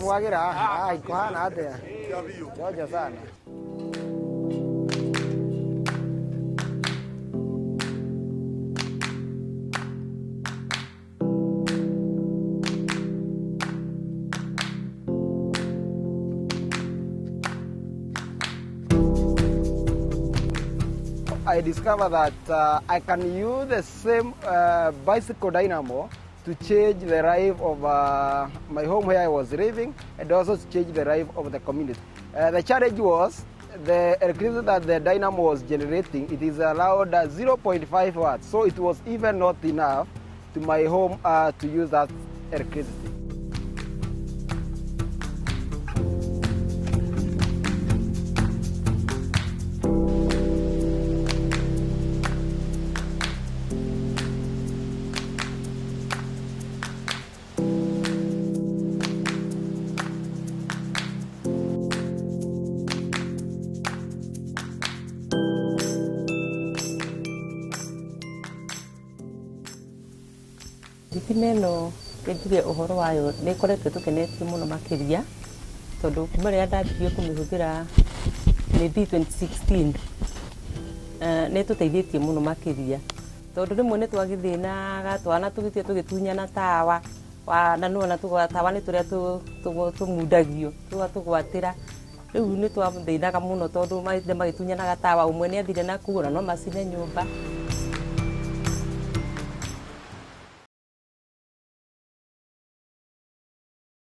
Mwagira, iko hana atia. Jojo sana. I discovered that I can use the same bicycle dynamo to change the life of my home where I was living, and also to change the life of the community. The challenge was the electricity that the dynamo was generating. It is allowed 0.5 watts, so it was even not enough to my home to use that electricity. Neno ngirie uhoro wayo ni koretwe tukenetie muno makiria tondu kuma ria ndambirie kumihũthĩra ni B2016 ni tuteithĩtie muno makiria tondu rimwe ni twagithĩnaga twana tũgĩthiĩ tũgĩtunyana tawa na nuona tawa ni turia tũmundagio tũgwatĩra riu ni twathĩnaga muno tondu magĩtunyanaga tawa ũmwe ni athire na kuo na no macine nyũmba.